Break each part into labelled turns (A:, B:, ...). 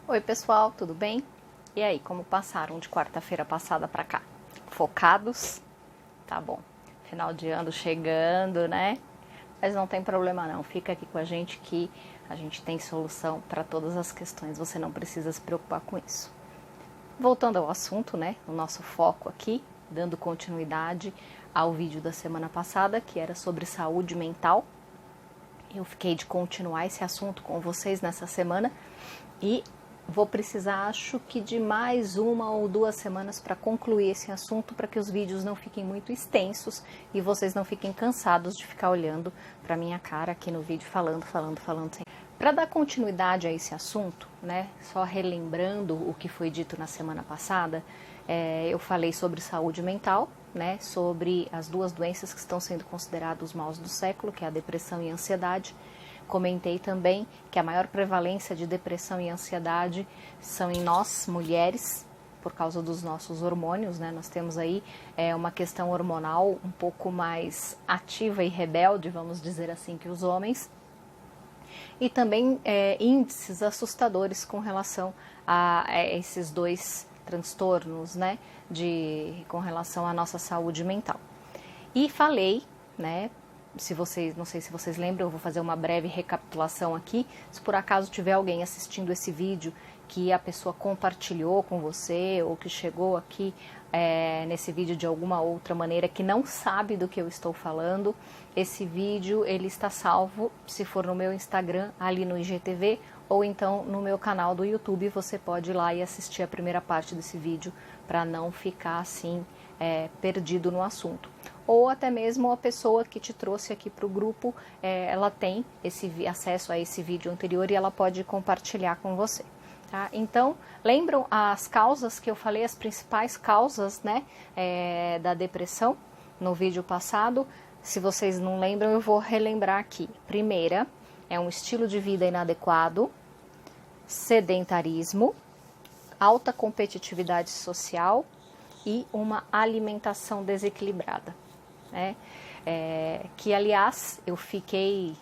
A: Oi pessoal, tudo bem? E aí, como passaram de quarta-feira passada pra cá? Focados? Tá bom. Final de ano chegando, né? Mas não tem problema não, fica aqui com a gente que a gente tem solução para todas as questões, você não precisa se preocupar com isso. Voltando ao assunto, né? O nosso foco aqui, dando continuidade ao vídeo da semana passada, que era sobre saúde mental. Eu fiquei de continuar esse assunto com vocês nessa semana e vou precisar, acho que de mais 1 ou 2 semanas para concluir esse assunto, para que os vídeos não fiquem muito extensos e vocês não fiquem cansados de ficar olhando para minha cara aqui no vídeo falando. Para dar continuidade a esse assunto, né, só relembrando o que foi dito na semana passada, eu falei sobre saúde mental, né, sobre as 2 doenças que estão sendo consideradas os maus do século, que é a depressão e a ansiedade. Comentei também que a maior prevalência de depressão e ansiedade são em nós, mulheres, por causa dos nossos hormônios, né? Nós temos aí uma questão hormonal um pouco mais ativa e rebelde, vamos dizer assim, que os homens. E também índices assustadores com relação a esses 2 transtornos, né? Com relação à nossa saúde mental. E falei, né? Não sei se vocês lembram, eu vou fazer uma breve recapitulação aqui. Se por acaso tiver alguém assistindo esse vídeo que a pessoa compartilhou com você ou que chegou aqui nesse vídeo de alguma outra maneira que não sabe do que eu estou falando, esse vídeo ele está salvo, se for no meu Instagram, ali no IGTV, ou então no meu canal do YouTube, você pode ir lá e assistir a primeira parte desse vídeo para não ficar assim perdido no assunto. Ou até mesmo a pessoa que te trouxe aqui para o grupo, ela tem esse acesso a esse vídeo anterior e ela pode compartilhar com você. Tá? Então, lembram as causas que eu falei, as principais causas, né, da depressão no vídeo passado? Se vocês não lembram, eu vou relembrar aqui. Primeira, é um estilo de vida inadequado, sedentarismo, alta competitividade social e uma alimentação desequilibrada. Né? Que, aliás, eu fiquei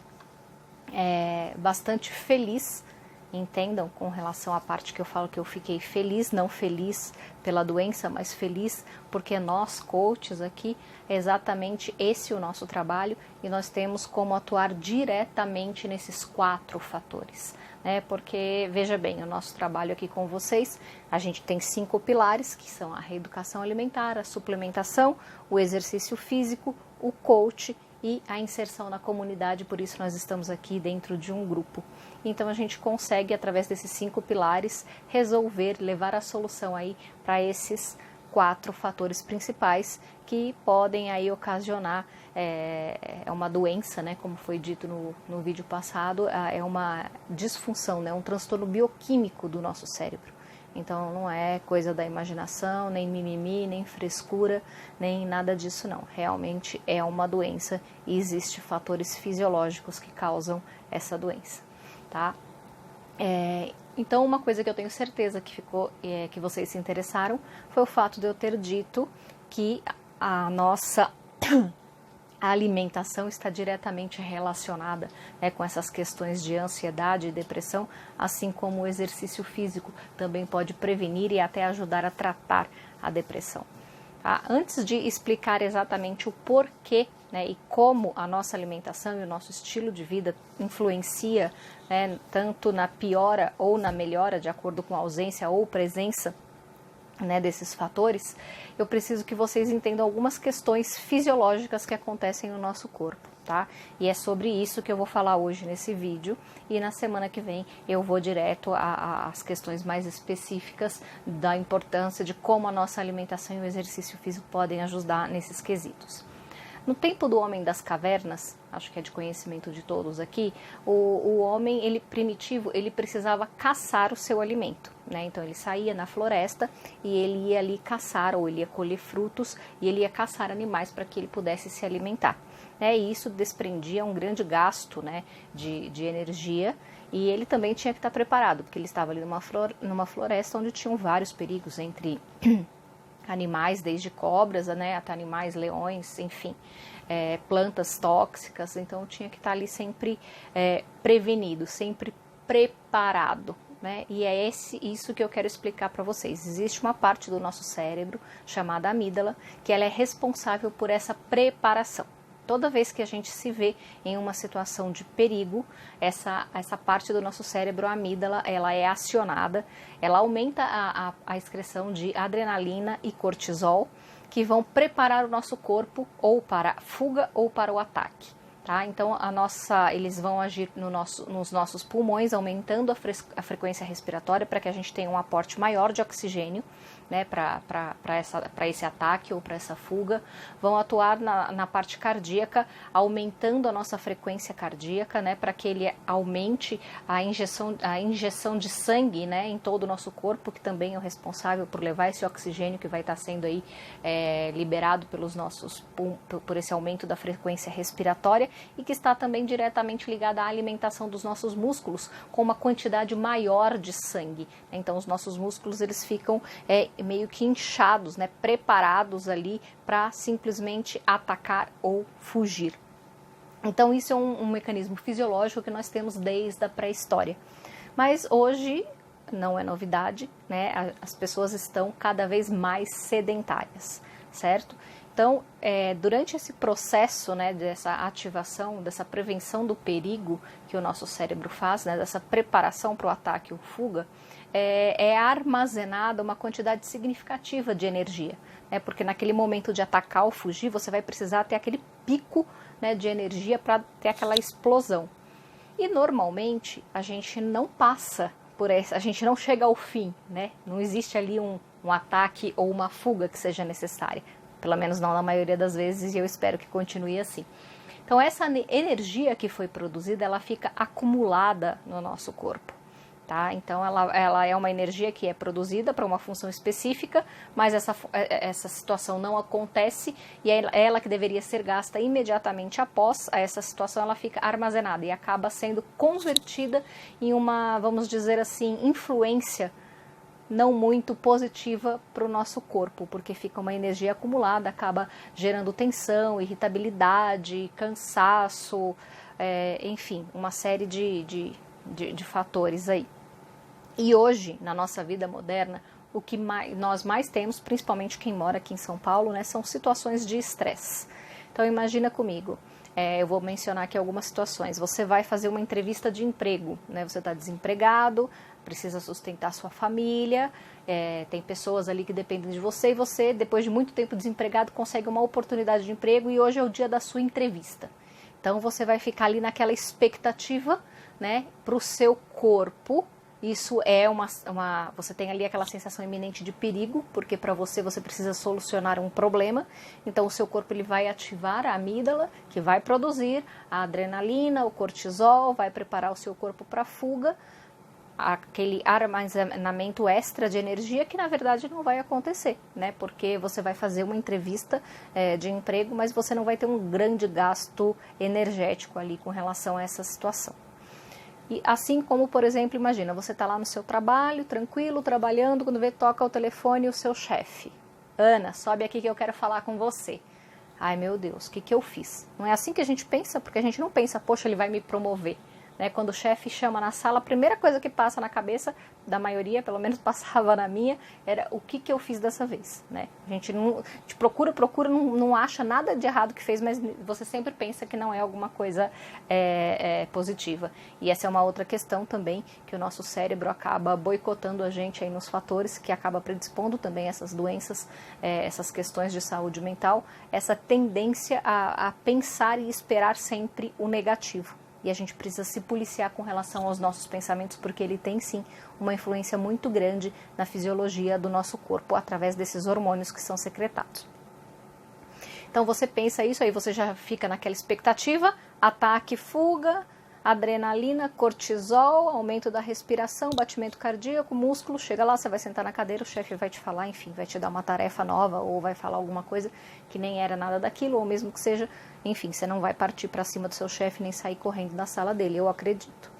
A: bastante feliz, entendam, com relação à parte que eu falo que eu fiquei feliz, não feliz pela doença, mas feliz porque nós, coaches aqui, é exatamente esse o nosso trabalho e nós temos como atuar diretamente nesses 4 fatores. Né? Porque, veja bem, o nosso trabalho aqui com vocês, a gente tem 5 pilares, que são a reeducação alimentar, a suplementação, o exercício físico, o coach e a inserção na comunidade, por isso nós estamos aqui dentro de um grupo. Então a gente consegue, através desses 5 pilares, resolver, levar a solução aí para esses 4 fatores principais que podem aí ocasionar uma doença, né, como foi dito no vídeo passado, é uma disfunção, né, um transtorno bioquímico do nosso cérebro. Então não é coisa da imaginação, nem mimimi, nem frescura, nem nada disso não. Realmente é uma doença e existem fatores fisiológicos que causam essa doença, tá? Então uma coisa que eu tenho certeza que que vocês se interessaram foi o fato de eu ter dito que a nossa a alimentação está diretamente relacionada, né, com essas questões de ansiedade e depressão, assim como o exercício físico também pode prevenir e até ajudar a tratar a depressão. Tá? Antes de explicar exatamente o porquê, né, e como a nossa alimentação e o nosso estilo de vida influencia, né, tanto na piora ou na melhora, de acordo com a ausência ou presença, né, desses fatores, eu preciso que vocês entendam algumas questões fisiológicas que acontecem no nosso corpo, tá? E é sobre isso que eu vou falar hoje nesse vídeo e na semana que vem eu vou direto às questões mais específicas da importância de como a nossa alimentação e o exercício físico podem ajudar nesses quesitos. No tempo do homem das cavernas, acho que é de conhecimento de todos aqui, o homem primitivo, ele precisava caçar o seu alimento, né? Então ele saía na floresta e ele ia ali caçar, ou ele ia colher frutos e ele ia caçar animais para que ele pudesse se alimentar. E isso desprendia um grande gasto, né, de energia, e ele também tinha que estar preparado, porque ele estava ali numa floresta onde tinham vários perigos entre animais, desde cobras, né, até animais, leões, enfim, plantas tóxicas. Então tinha que estar ali sempre prevenido, sempre preparado, né? E é isso que eu quero explicar para vocês. Existe uma parte do nosso cérebro chamada amígdala, que ela é responsável por essa preparação. Toda vez que a gente se vê em uma situação de perigo, essa parte do nosso cérebro, a amígdala, ela é acionada, ela aumenta a excreção de adrenalina e cortisol, que vão preparar o nosso corpo ou para a fuga ou para o ataque. Tá? Então, eles vão agir nos nossos pulmões, aumentando a frequência respiratória para que a gente tenha um aporte maior de oxigênio, né, para esse ataque ou para essa fuga. Vão atuar na parte cardíaca, aumentando a nossa frequência cardíaca, né, para que ele aumente a injeção de sangue, né, em todo o nosso corpo, que também é o responsável por levar esse oxigênio que vai estar sendo aí liberado por esse aumento da frequência respiratória, e que está também diretamente ligada à alimentação dos nossos músculos com uma quantidade maior de sangue. Então os nossos músculos eles ficam meio que inchados, né, preparados ali para simplesmente atacar ou fugir. Então isso é um mecanismo fisiológico que nós temos desde a pré-história. Mas hoje não é novidade, né? As pessoas estão cada vez mais sedentárias, certo? Então, durante esse processo, né, dessa ativação, dessa prevenção do perigo que o nosso cérebro faz, né, dessa preparação para o ataque ou fuga, é armazenada uma quantidade significativa de energia, né, porque naquele momento de atacar ou fugir, você vai precisar ter aquele pico, né, de energia para ter aquela explosão. E normalmente a gente não passa por essa, a gente não chega ao fim, né? Não existe ali um ataque ou uma fuga que seja necessária. Pelo menos não na maioria das vezes, e eu espero que continue assim. Então essa energia que foi produzida, ela fica acumulada no nosso corpo, tá? Então ela é uma energia que é produzida para uma função específica, mas essa situação não acontece, e ela que deveria ser gasta imediatamente após essa situação, ela fica armazenada e acaba sendo convertida em uma, vamos dizer assim, influência não muito positiva para o nosso corpo, porque fica uma energia acumulada, acaba gerando tensão, irritabilidade, cansaço, enfim, uma série de fatores aí. E hoje, na nossa vida moderna, o que nós mais temos, principalmente quem mora aqui em São Paulo, né, são situações de estresse. Então imagina comigo, eu vou mencionar aqui algumas situações. Você vai fazer uma entrevista de emprego, né? Você está desempregado, precisa sustentar sua família, tem pessoas ali que dependem de você, e você, depois de muito tempo desempregado, consegue uma oportunidade de emprego e hoje é o dia da sua entrevista. Então você vai ficar ali naquela expectativa, né, para o seu corpo. Isso é você tem ali aquela sensação iminente de perigo, porque para você precisa solucionar um problema. Então o seu corpo ele vai ativar a amígdala, que vai produzir a adrenalina, o cortisol, vai preparar o seu corpo para fuga, aquele armazenamento extra de energia que na verdade não vai acontecer, né? Porque você vai fazer uma entrevista de emprego, mas você não vai ter um grande gasto energético ali com relação a essa situação. E assim como, por exemplo, imagina, você está lá no seu trabalho, tranquilo, trabalhando, quando toca o telefone o seu chefe. Ana, sobe aqui que eu quero falar com você. Ai meu Deus, o que eu fiz? Não é assim que a gente pensa? Porque a gente não pensa, poxa, ele vai me promover. Né? Quando o chefe chama na sala, a primeira coisa que passa na cabeça da maioria, pelo menos passava na minha, era o que eu fiz dessa vez. Né? A gente procura, não acha nada de errado que fez, mas você sempre pensa que não é alguma coisa positiva. E essa é uma outra questão também, que o nosso cérebro acaba boicotando a gente aí nos fatores, que acaba predispondo também essas doenças, essas questões de saúde mental, essa tendência a pensar e esperar sempre o negativo. E a gente precisa se policiar com relação aos nossos pensamentos, porque ele tem sim uma influência muito grande na fisiologia do nosso corpo, através desses hormônios que são secretados. Então você pensa isso, aí você já fica naquela expectativa, ataque, fuga, adrenalina, cortisol, aumento da respiração, batimento cardíaco, músculo, chega lá, você vai sentar na cadeira, o chefe vai te falar, enfim, vai te dar uma tarefa nova, ou vai falar alguma coisa que nem era nada daquilo, ou mesmo que seja, enfim, você não vai partir para cima do seu chefe, nem sair correndo da sala dele, eu acredito.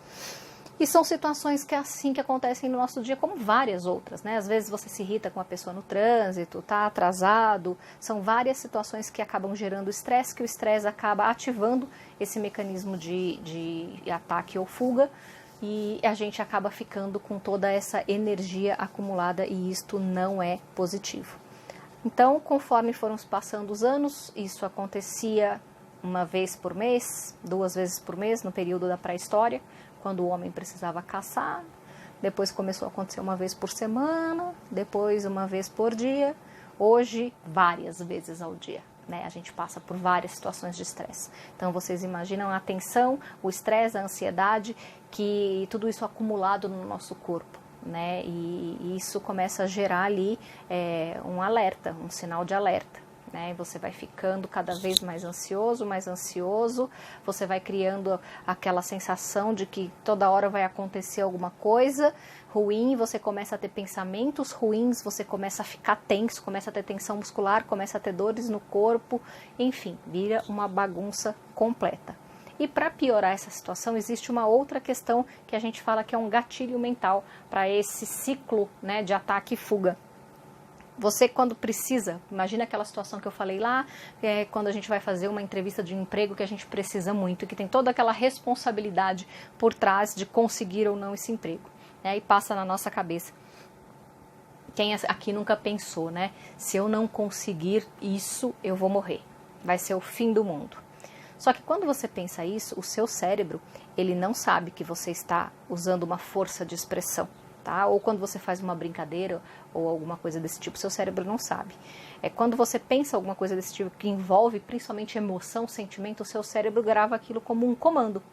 A: E são situações que é assim que acontecem no nosso dia, como várias outras, né? Às vezes você se irrita com a pessoa no trânsito, tá atrasado, são várias situações que acabam gerando estresse, que o estresse acaba ativando esse mecanismo de ataque ou fuga, e a gente acaba ficando com toda essa energia acumulada e isto não é positivo. Então, conforme foram passando os anos, isso acontecia uma vez por mês, 2 vezes por mês, no período da pré-história, quando o homem precisava caçar. Depois começou a acontecer uma vez por semana, depois uma vez por dia. Hoje, várias vezes ao dia, né? A gente passa por várias situações de estresse. Então, vocês imaginam a tensão, o estresse, a ansiedade, que tudo isso acumulado no nosso corpo, né? E isso começa a gerar ali um alerta, um sinal de alerta, né? Você vai ficando cada vez mais ansioso, você vai criando aquela sensação de que toda hora vai acontecer alguma coisa ruim, você começa a ter pensamentos ruins, você começa a ficar tenso, começa a ter tensão muscular, começa a ter dores no corpo, enfim, vira uma bagunça completa. E para piorar essa situação, existe uma outra questão que a gente fala que é um gatilho mental para esse ciclo, né, de ataque e fuga. Você, quando precisa, imagina aquela situação que eu falei lá, quando a gente vai fazer uma entrevista de emprego que a gente precisa muito, que tem toda aquela responsabilidade por trás de conseguir ou não esse emprego, né, e passa na nossa cabeça. Quem aqui nunca pensou, né? Se eu não conseguir isso, eu vou morrer. Vai ser o fim do mundo. Só que quando você pensa isso, o seu cérebro, ele não sabe que você está usando uma força de expressão, tá? Ou quando você faz uma brincadeira ou alguma coisa desse tipo, seu cérebro não sabe. Quando você pensa alguma coisa desse tipo que envolve principalmente emoção, sentimento, o seu cérebro grava aquilo como um comando.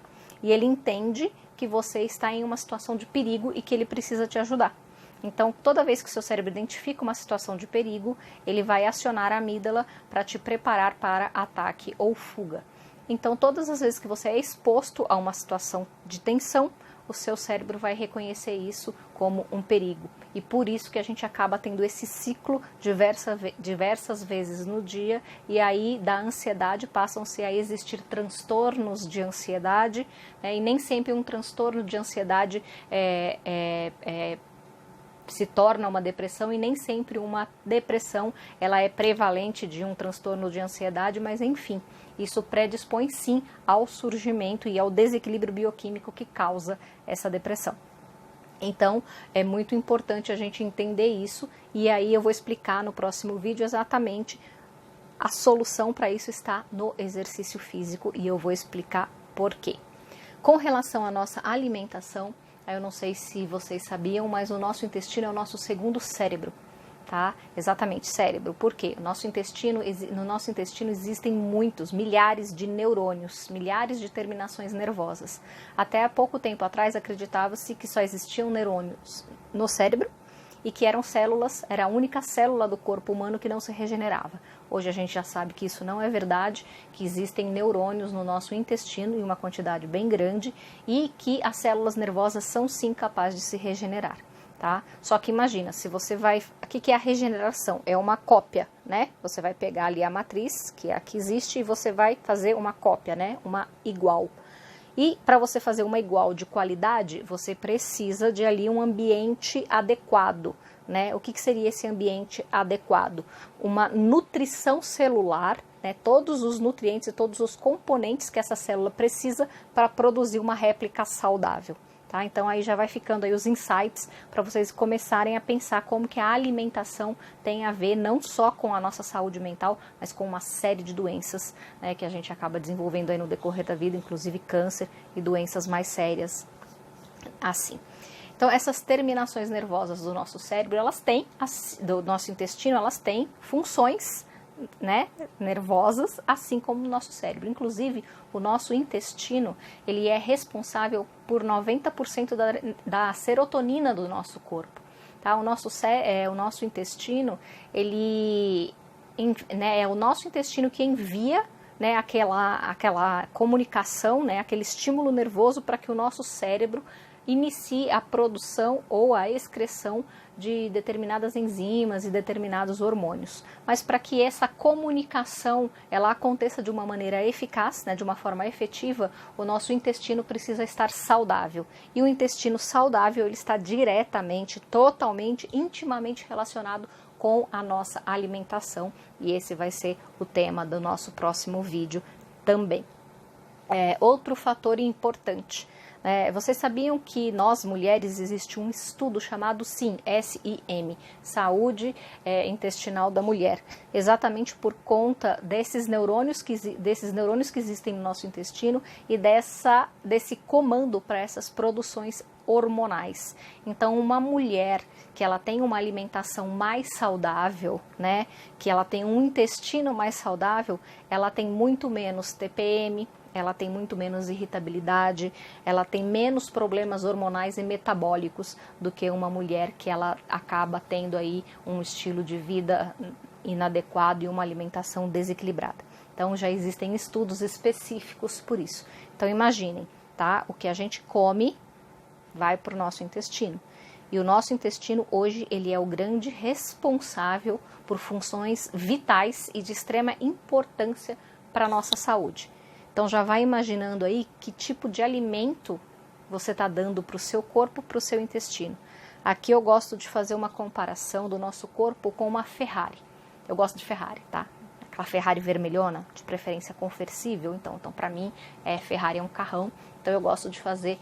A: E ele entende que você está em uma situação de perigo e que ele precisa te ajudar. Então, toda vez que o seu cérebro identifica uma situação de perigo, ele vai acionar a amígdala para te preparar para ataque ou fuga. Então, todas as vezes que você é exposto a uma situação de tensão, o seu cérebro vai reconhecer isso como um perigo. E por isso que a gente acaba tendo esse ciclo diversas vezes no dia, e aí da ansiedade passam-se a existir transtornos de ansiedade, né? E nem sempre um transtorno de ansiedade se torna uma depressão, e nem sempre uma depressão ela é prevalente de um transtorno de ansiedade, mas enfim, isso predispõe sim ao surgimento e ao desequilíbrio bioquímico que causa essa depressão. Então, é muito importante a gente entender isso, e aí eu vou explicar no próximo vídeo exatamente a solução para isso está no exercício físico, e eu vou explicar por quê. Com relação à nossa alimentação, eu não sei se vocês sabiam, mas o nosso intestino é o nosso segundo cérebro, tá? Exatamente, cérebro. Por quê? No nosso intestino existem milhares de neurônios, milhares de terminações nervosas. Até há pouco tempo atrás acreditava-se que só existiam neurônios no cérebro e que eram células, era a única célula do corpo humano que não se regenerava. Hoje a gente já sabe que isso não é verdade, que existem neurônios no nosso intestino em uma quantidade bem grande e que as células nervosas são sim capazes de se regenerar, tá? Só que imagina, se você vai... O que é a regeneração? É uma cópia, né? Você vai pegar ali a matriz, que é a que existe, e você vai fazer uma cópia, né? Uma igual. E para você fazer uma igual de qualidade, você precisa de ali um ambiente adequado, né? O que seria esse ambiente adequado? Uma nutrição celular, né? Todos os nutrientes e todos os componentes que essa célula precisa para produzir uma réplica saudável. Tá? Então aí já vai ficando aí os insights para vocês começarem a pensar como que a alimentação tem a ver não só com a nossa saúde mental, mas com uma série de doenças, né, que a gente acaba desenvolvendo aí no decorrer da vida, inclusive câncer e doenças mais sérias assim. Então essas terminações nervosas do nosso cérebro, do nosso intestino, elas têm funções, né, nervosas, assim como o nosso cérebro. Inclusive, o nosso intestino, ele é responsável por 90% da serotonina do nosso corpo. Tá? O nosso intestino, é o nosso intestino que envia, né, aquela comunicação, né, aquele estímulo nervoso para que o nosso cérebro inicie a produção ou a excreção de determinadas enzimas e determinados hormônios. Mas para que essa comunicação ela aconteça de uma maneira eficaz, né, de uma forma efetiva, o nosso intestino precisa estar saudável. E o intestino saudável ele está diretamente, totalmente, intimamente relacionado com a nossa alimentação. E esse vai ser o tema do nosso próximo vídeo também. Outro fator importante Vocês sabiam que nós, mulheres, existe um estudo chamado SIM, S-I-M, Saúde Intestinal da Mulher, exatamente por conta desses neurônios que existem no nosso intestino e desse comando para essas produções hormonais. Então, uma mulher que ela tem uma alimentação mais saudável, né, que ela tem um intestino mais saudável, ela tem muito menos TPM, ela tem muito menos irritabilidade, ela tem menos problemas hormonais e metabólicos do que uma mulher que ela acaba tendo aí um estilo de vida inadequado e uma alimentação desequilibrada. Então já existem estudos específicos por isso. Então imaginem, tá? O que a gente come vai para o nosso intestino. E o nosso intestino hoje ele é o grande responsável por funções vitais e de extrema importância para a nossa saúde. Então já vai imaginando aí que tipo de alimento você está dando para o seu corpo, para o seu intestino. Aqui eu gosto de fazer uma comparação do nosso corpo com uma Ferrari. Eu gosto de Ferrari, tá? Aquela Ferrari vermelhona, de preferência conversível. Então para mim, Ferrari é um carrão. Então eu gosto de fazer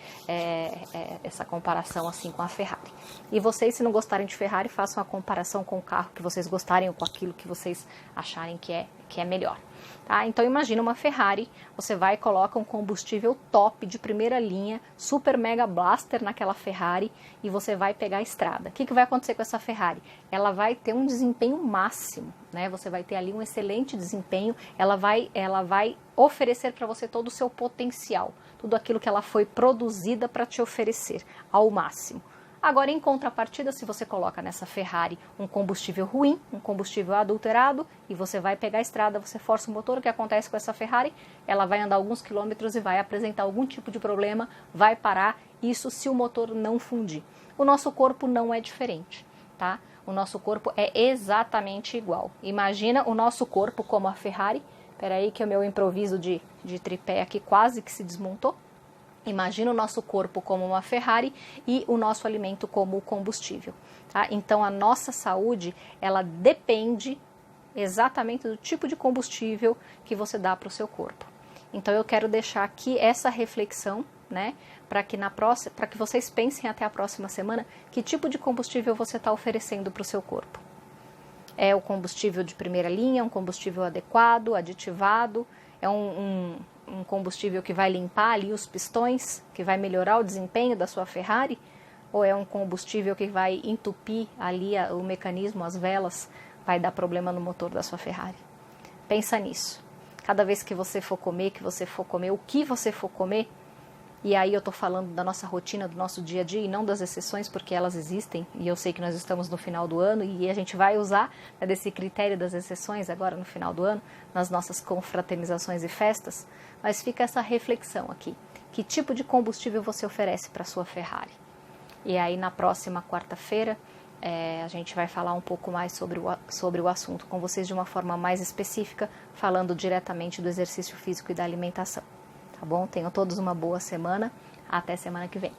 A: essa comparação assim com a Ferrari. E vocês, se não gostarem de Ferrari, façam a comparação com o carro que vocês gostarem ou com aquilo que vocês acharem que é melhor. Tá? Então imagina uma Ferrari, você vai e coloca um combustível top de primeira linha, super mega blaster naquela Ferrari e você vai pegar a estrada. O que vai acontecer com essa Ferrari? Ela vai ter um desempenho máximo, né? Você vai ter ali um excelente desempenho, ela vai oferecer para você todo o seu potencial, tudo aquilo que ela foi produzida para te oferecer ao máximo. Agora, em contrapartida, se você coloca nessa Ferrari um combustível ruim, um combustível adulterado, e você vai pegar a estrada, você força o motor, o que acontece com essa Ferrari? Ela vai andar alguns quilômetros e vai apresentar algum tipo de problema, vai parar, isso se o motor não fundir. O nosso corpo não é diferente, tá? O nosso corpo é exatamente igual. Imagina o nosso corpo como a Ferrari. Espera aí que o meu improviso de tripé aqui quase que se desmontou. Imagina o nosso corpo como uma Ferrari e o nosso alimento como o combustível. Tá? Então, a nossa saúde, ela depende exatamente do tipo de combustível que você dá para o seu corpo. Então, eu quero deixar aqui essa reflexão, né, para que vocês pensem até a próxima semana que tipo de combustível você está oferecendo para o seu corpo. É o combustível de primeira linha, um combustível adequado, aditivado, é um combustível que vai limpar ali os pistões, que vai melhorar o desempenho da sua Ferrari, ou é um combustível que vai entupir ali o mecanismo, as velas, vai dar problema no motor da sua Ferrari. Pensa nisso. Cada vez que você for comer, o que você for comer, e aí eu tô falando da nossa rotina, do nosso dia a dia, e não das exceções, porque elas existem, e eu sei que nós estamos no final do ano, e a gente vai usar desse critério das exceções agora no final do ano, nas nossas confraternizações e festas, mas fica essa reflexão aqui. Que tipo de combustível você oferece para a sua Ferrari? E aí na próxima quarta-feira, a gente vai falar um pouco mais sobre o assunto com vocês de uma forma mais específica, falando diretamente do exercício físico e da alimentação. Tá bom? Tenham todos uma boa semana. Até semana que vem.